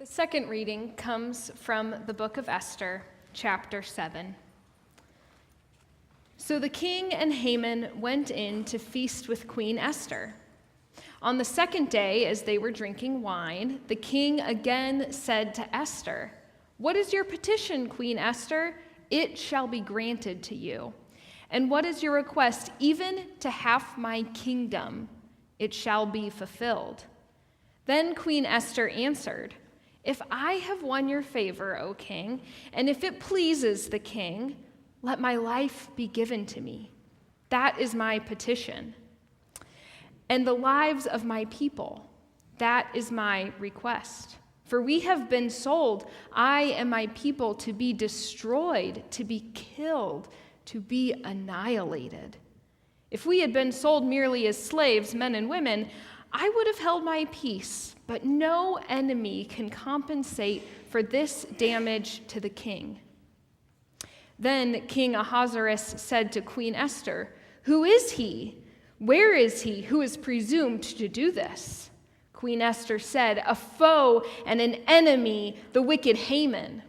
The second reading comes from the book of Esther, chapter 7. So the king and Haman went in to feast with Queen Esther. On the second day, as they were drinking wine, the king again said to Esther, "What is your petition, Queen Esther? It shall be granted to you. And what is your request, even to half my kingdom? It shall be fulfilled." Then Queen Esther answered, "If I have won your favor, O king, and if it pleases the king, let my life be given to me. That is my petition. And the lives of my people, that is my request. For we have been sold, I and my people, to be destroyed, to be killed, to be annihilated. If we had been sold merely as slaves, men and women, I would have held my peace, but no enemy can compensate for this damage to the king." Then King Ahasuerus said to Queen Esther, "Who is he? Where is he who is presumed to do this?" Queen Esther said, "A foe and an enemy, the wicked Haman."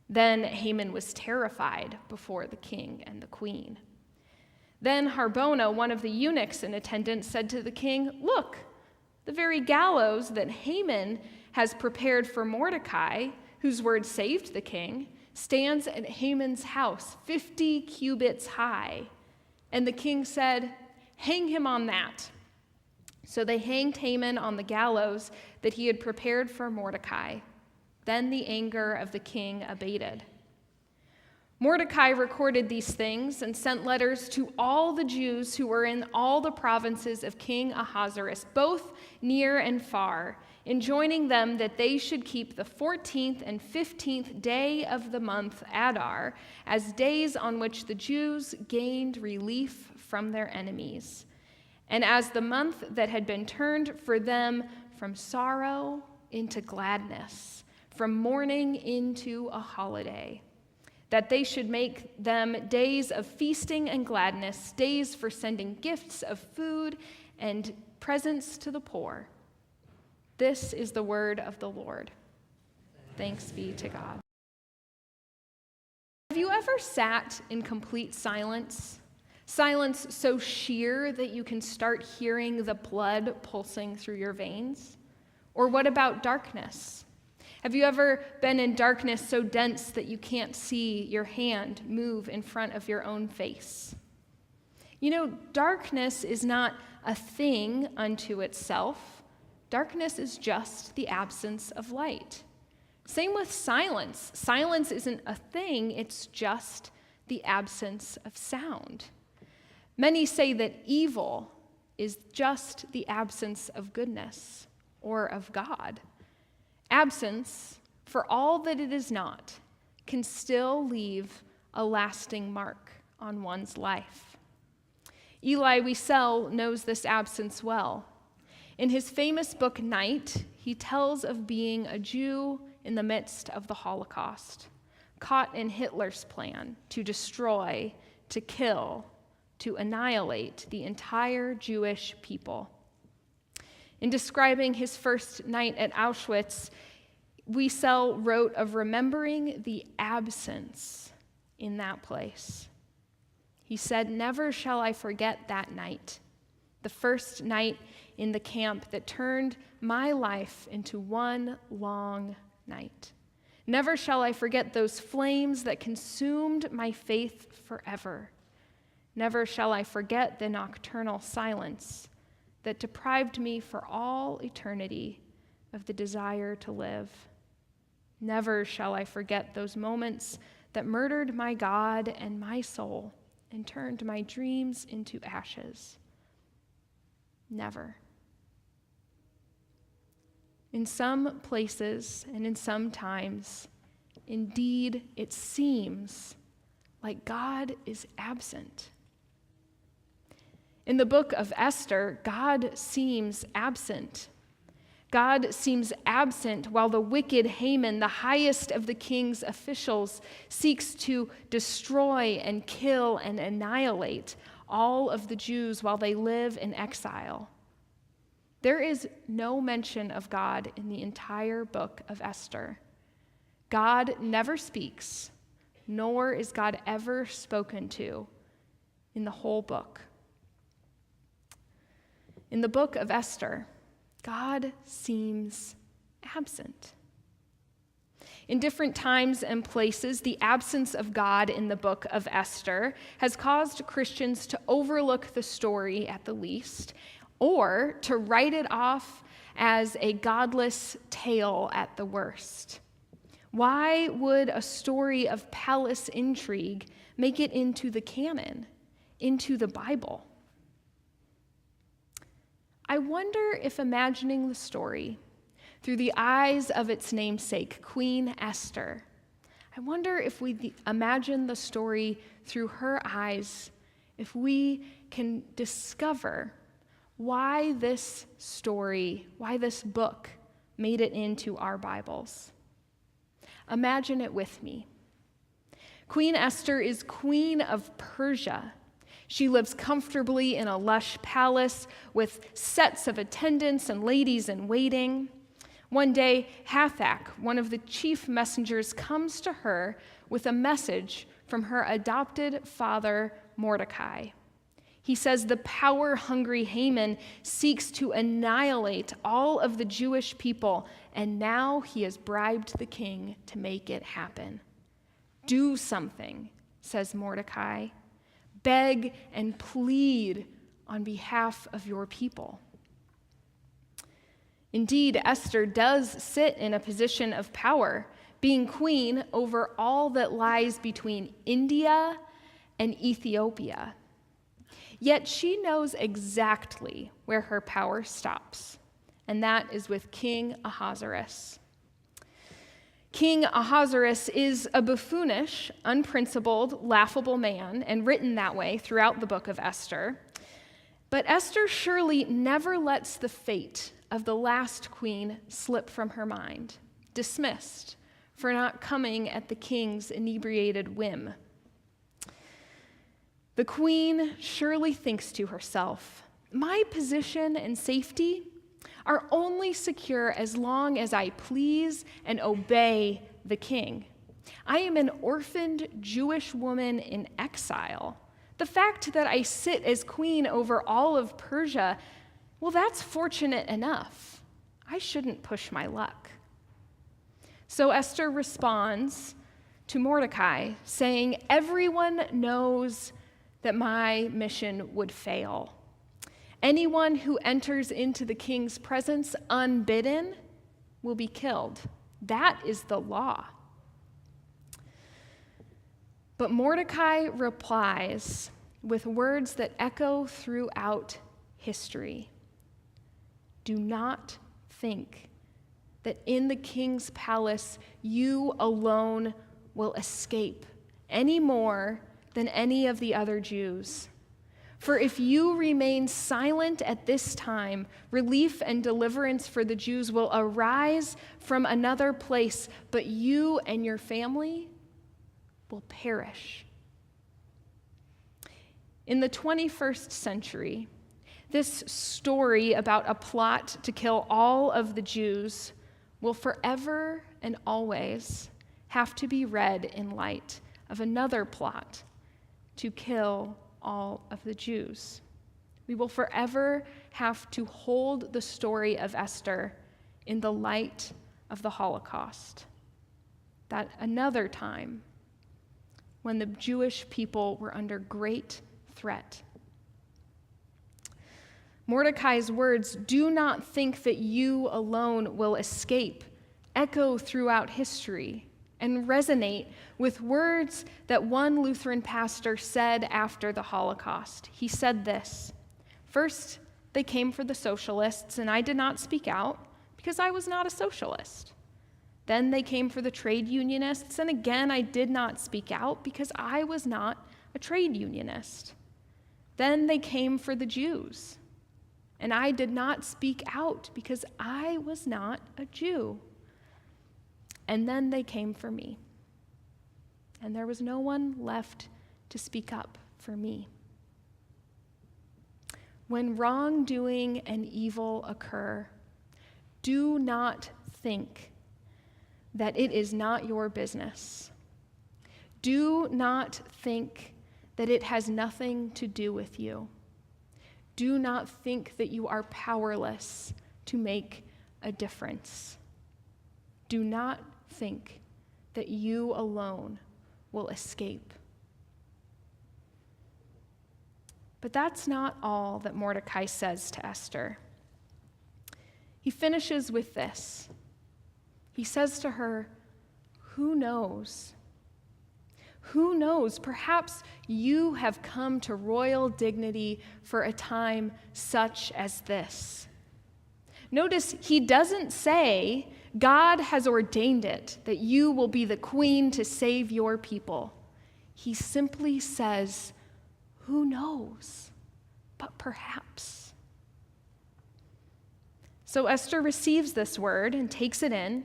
Then Haman was terrified before the king and the queen. Then Harbona, one of the eunuchs in attendance, said to the king, "Look, the very gallows that Haman has prepared for Mordecai, whose word saved the king, stands at Haman's house, 50 cubits high." And the king said, "Hang him on that." So they hanged Haman on the gallows that he had prepared for Mordecai. Then the anger of the king abated. Mordecai recorded these things and sent letters to all the Jews who were in all the provinces of King Ahasuerus, both near and far, enjoining them that they should keep the 14th and 15th day of the month Adar as days on which the Jews gained relief from their enemies, and as the month that had been turned for them from sorrow into gladness, from mourning into a holiday, that they should make them days of feasting and gladness, days for sending gifts of food and presents to the poor. This is the word of the Lord. Thanks be to God. Have you ever sat in complete silence? Silence so sheer that you can start hearing the blood pulsing through your veins? Or what about darkness? Have you ever been in darkness so dense that you can't see your hand move in front of your own face? You know, darkness is not a thing unto itself. Darkness is just the absence of light. Same with silence. Silence isn't a thing, it's just the absence of sound. Many say that evil is just the absence of goodness or of God. Absence, for all that it is not, can still leave a lasting mark on one's life. Elie Wiesel knows this absence well. In his famous book, Night, he tells of being a Jew in the midst of the Holocaust, caught in Hitler's plan to destroy, to kill, to annihilate the entire Jewish people. In describing his first night at Auschwitz, Wiesel wrote of remembering the absence in that place. He said, "Never shall I forget that night, the first night in the camp that turned my life into one long night. Never shall I forget those flames that consumed my faith forever. Never shall I forget the nocturnal silence that deprived me for all eternity of the desire to live. Never shall I forget those moments that murdered my God and my soul and turned my dreams into ashes. Never." In some places and in some times, indeed, it seems like God is absent. In the book of Esther, God seems absent. God seems absent while the wicked Haman, the highest of the king's officials, seeks to destroy and kill and annihilate all of the Jews while they live in exile. There is no mention of God in the entire book of Esther. God never speaks, nor is God ever spoken to in the whole book. In the book of Esther, God seems absent. In different times and places, the absence of God in the book of Esther has caused Christians to overlook the story at the least, or to write it off as a godless tale at the worst. Why would a story of palace intrigue make it into the canon, into the Bible? I wonder if imagining the story through the eyes of its namesake, Queen Esther, I wonder if we imagine the story through her eyes, if we can discover why this story, why this book made it into our Bibles. Imagine it with me. Queen Esther is queen of Persia. She lives comfortably in a lush palace with sets of attendants and ladies in waiting. One day, Hathach, one of the chief messengers, comes to her with a message from her adopted father, Mordecai. He says the power-hungry Haman seeks to annihilate all of the Jewish people, and now he has bribed the king to make it happen. Do something, says Mordecai. Beg and plead on behalf of your people. Indeed, Esther does sit in a position of power, being queen over all that lies between India and Ethiopia. Yet she knows exactly where her power stops, and that is with King Ahasuerus. King Ahasuerus is a buffoonish, unprincipled, laughable man, and written that way throughout the book of Esther. But Esther surely never lets the fate of the last queen slip from her mind, dismissed for not coming at the king's inebriated whim. The queen surely thinks to herself, my position and safety are only secure as long as I please and obey the king. I am an orphaned Jewish woman in exile. The fact that I sit as queen over all of Persia, well, that's fortunate enough. I shouldn't push my luck. So Esther responds to Mordecai, saying, everyone knows that my mission would fail. Anyone who enters into the king's presence unbidden will be killed. That is the law. But Mordecai replies with words that echo throughout history. Do not think that in the king's palace you alone will escape any more than any of the other Jews. For if you remain silent at this time, relief and deliverance for the Jews will arise from another place, but you and your family will perish. In the 21st century, this story about a plot to kill all of the Jews will forever and always have to be read in light of another plot to kill all of the Jews. We will forever have to hold the story of Esther in the light of the Holocaust. That another time when the Jewish people were under great threat. Mordecai's words, do not think that you alone will escape, echo throughout history and resonate with words that one Lutheran pastor said after the Holocaust. He said this, first, they came for the socialists, and I did not speak out because I was not a socialist. Then they came for the trade unionists, and again I did not speak out because I was not a trade unionist. Then they came for the Jews, and I did not speak out because I was not a Jew. And then they came for me, and there was no one left to speak up for me. when wrongdoing and evil occur, do not think that it is not your business. Do not think that it has nothing to do with you. Do not think that you are powerless to make a difference. Do not think that you alone will escape. But that's not all that Mordecai says to Esther. He finishes with this. He says to her, "Who knows? Who knows? Perhaps you have come to royal dignity for a time such as this." Notice he doesn't say, "God has ordained it, that you will be the queen to save your people." He simply says, "Who knows? But perhaps." So Esther receives this word and takes it in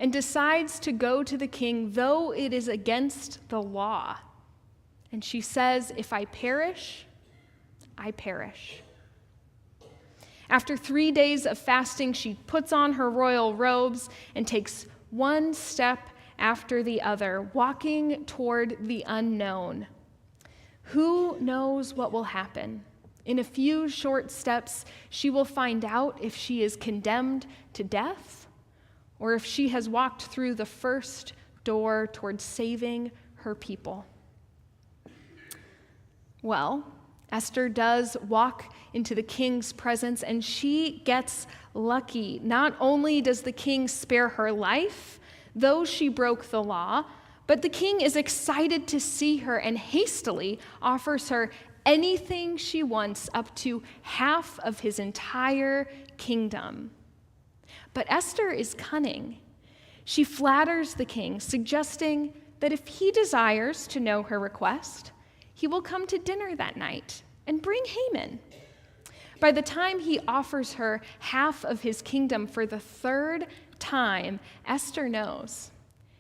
and decides to go to the king, though it is against the law. And she says, "If I perish, I perish." After 3 days of fasting, she puts on her royal robes and takes one step after the other, walking toward the unknown. Who knows what will happen? In a few short steps, she will find out if she is condemned to death or if she has walked through the first door towards saving her people. Well, Esther does walk into the king's presence, and she gets lucky. Not only does the king spare her life, though she broke the law, but the king is excited to see her and hastily offers her anything she wants, up to half of his entire kingdom. But Esther is cunning. She flatters the king, suggesting that if he desires to know her request, he will come to dinner that night and bring Haman. By the time he offers her half of his kingdom for the third time, Esther knows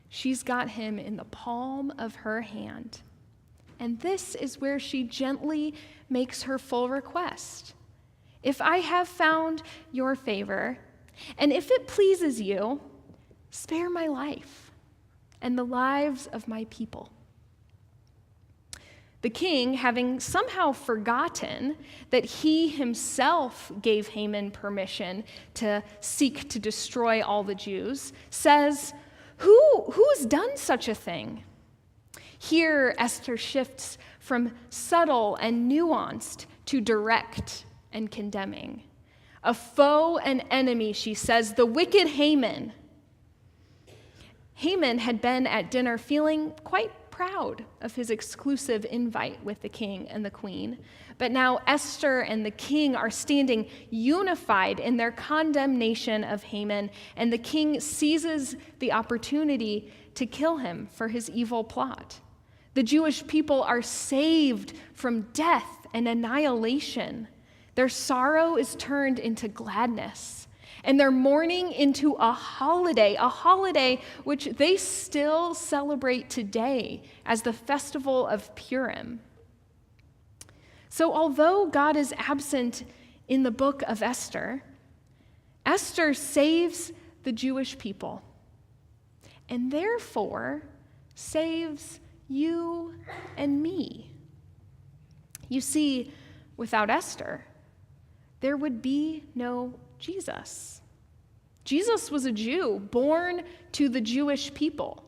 she's got him in the palm of her hand. And this is where she gently makes her full request. "If I have found your favor, and if it pleases you, spare my life and the lives of my people." The king, having somehow forgotten that he himself gave Haman permission to seek to destroy all the Jews, says, Who's done such a thing?" Here, Esther shifts from subtle and nuanced to direct and condemning. "A foe and enemy," she says, "the wicked Haman." Haman had been at dinner feeling quite proud of his exclusive invite with the king and the queen. But now Esther and the king are standing unified in their condemnation of Haman, and the king seizes the opportunity to kill him for his evil plot. The Jewish people are saved from death and annihilation. Their sorrow is turned into gladness, and their mourning into a holiday which they still celebrate today as the festival of Purim. So although God is absent in the book of Esther, Esther saves the Jewish people, and therefore saves you and me. You see, without Esther, there would be no Jesus. Jesus was a Jew, born to the Jewish people.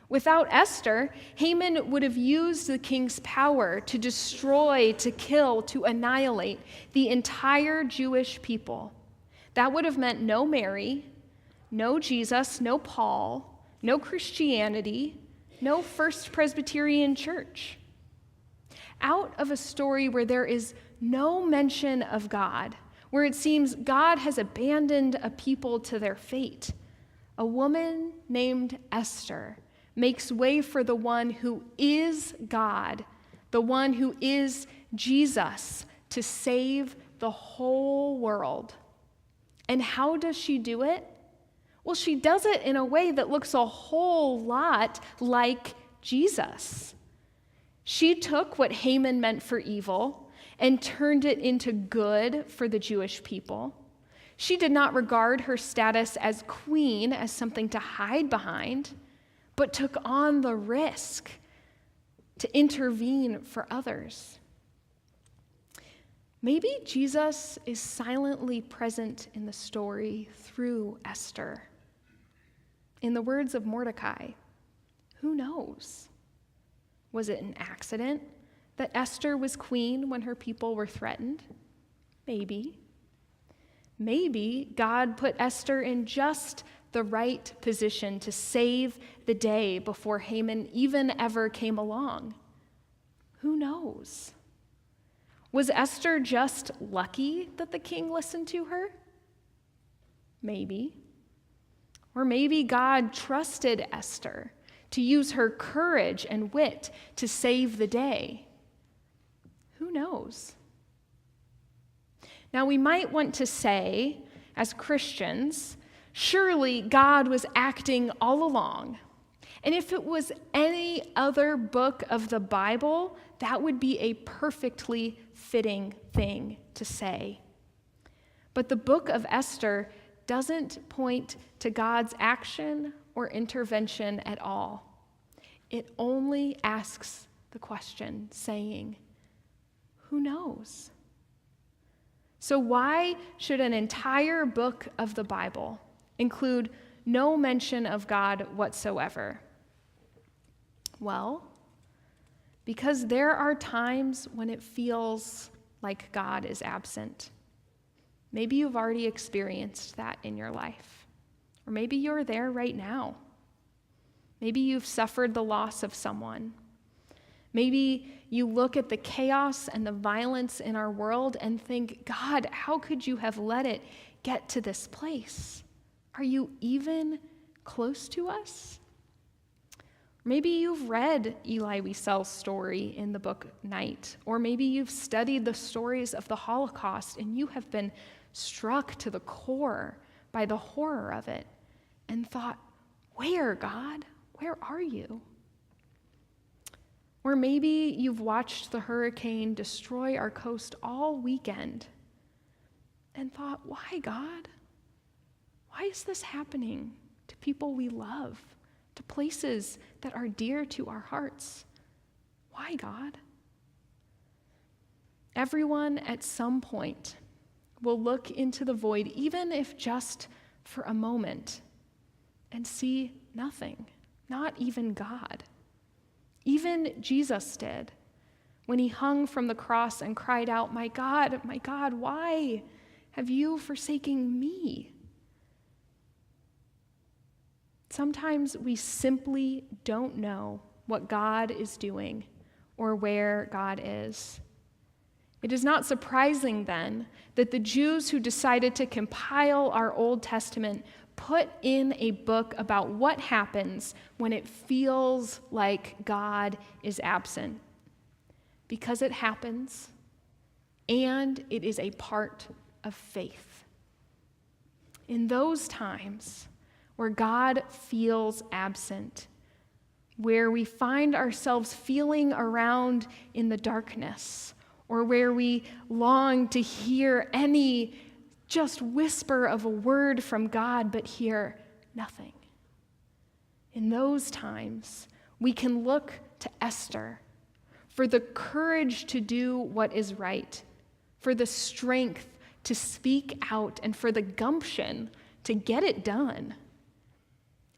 Without Esther, Haman would have used the king's power to destroy, to kill, to annihilate the entire Jewish people. That would have meant no Mary, no Jesus, no Paul, no Christianity, no First Presbyterian Church. Out of a story where there is no mention of God, where it seems God has abandoned a people to their fate, a woman named Esther makes way for the one who is God, the one who is Jesus, to save the whole world. And how does she do it? Well, she does it in a way that looks a whole lot like Jesus. She took what Haman meant for evil and turned it into good for the Jewish people. She did not regard her status as queen as something to hide behind, but took on the risk to intervene for others. Maybe Jesus is silently present in the story through Esther. In the words of Mordecai, who knows? Was it an accident that Esther was queen when her people were threatened? Maybe. Maybe God put Esther in just the right position to save the day before Haman even ever came along. Who knows? Was Esther just lucky that the king listened to her? Maybe. Or maybe God trusted Esther to use her courage and wit to save the day. Who knows? Now, we might want to say, as Christians, surely God was acting all along. And if it was any other book of the Bible, that would be a perfectly fitting thing to say. But the book of Esther doesn't point to God's action or intervention at all. It only asks the question, saying, who knows? So why should an entire book of the Bible include no mention of God whatsoever? Well, because there are times when it feels like God is absent. Maybe you've already experienced that in your life, or maybe you're there right now. Maybe you've suffered the loss of someone. Maybe you look at the chaos and the violence in our world and think, God, how could you have let it get to this place? Are you even close to us? Maybe you've read Elie Wiesel's story in the book Night, or maybe you've studied the stories of the Holocaust and you have been struck to the core by the horror of it and thought, where, God? Where are you? Or maybe you've watched the hurricane destroy our coast all weekend and thought, why, God? Why is this happening to people we love, to places that are dear to our hearts? Why, God? Everyone at some point will look into the void, even if just for a moment, and see nothing, not even God. Even Jesus did when he hung from the cross and cried out, my God, why have you forsaken me? Sometimes we simply don't know what God is doing or where God is. It is not surprising then that the Jews who decided to compile our Old Testament put in a book about what happens when it feels like God is absent. Because it happens, and it is a part of faith. In those times where God feels absent, where we find ourselves feeling around in the darkness, or where we long to hear any just whisper of a word from God, but hear nothing. In those times, we can look to Esther for the courage to do what is right, for the strength to speak out, and for the gumption to get it done.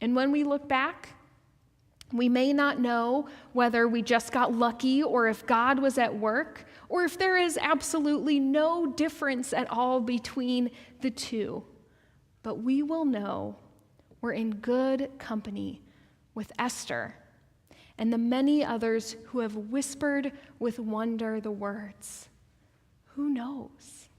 And when we look back, we may not know whether we just got lucky or if God was at work, or if there is absolutely no difference at all between the two. But we will know we're in good company with Esther and the many others who have whispered with wonder the words, who knows?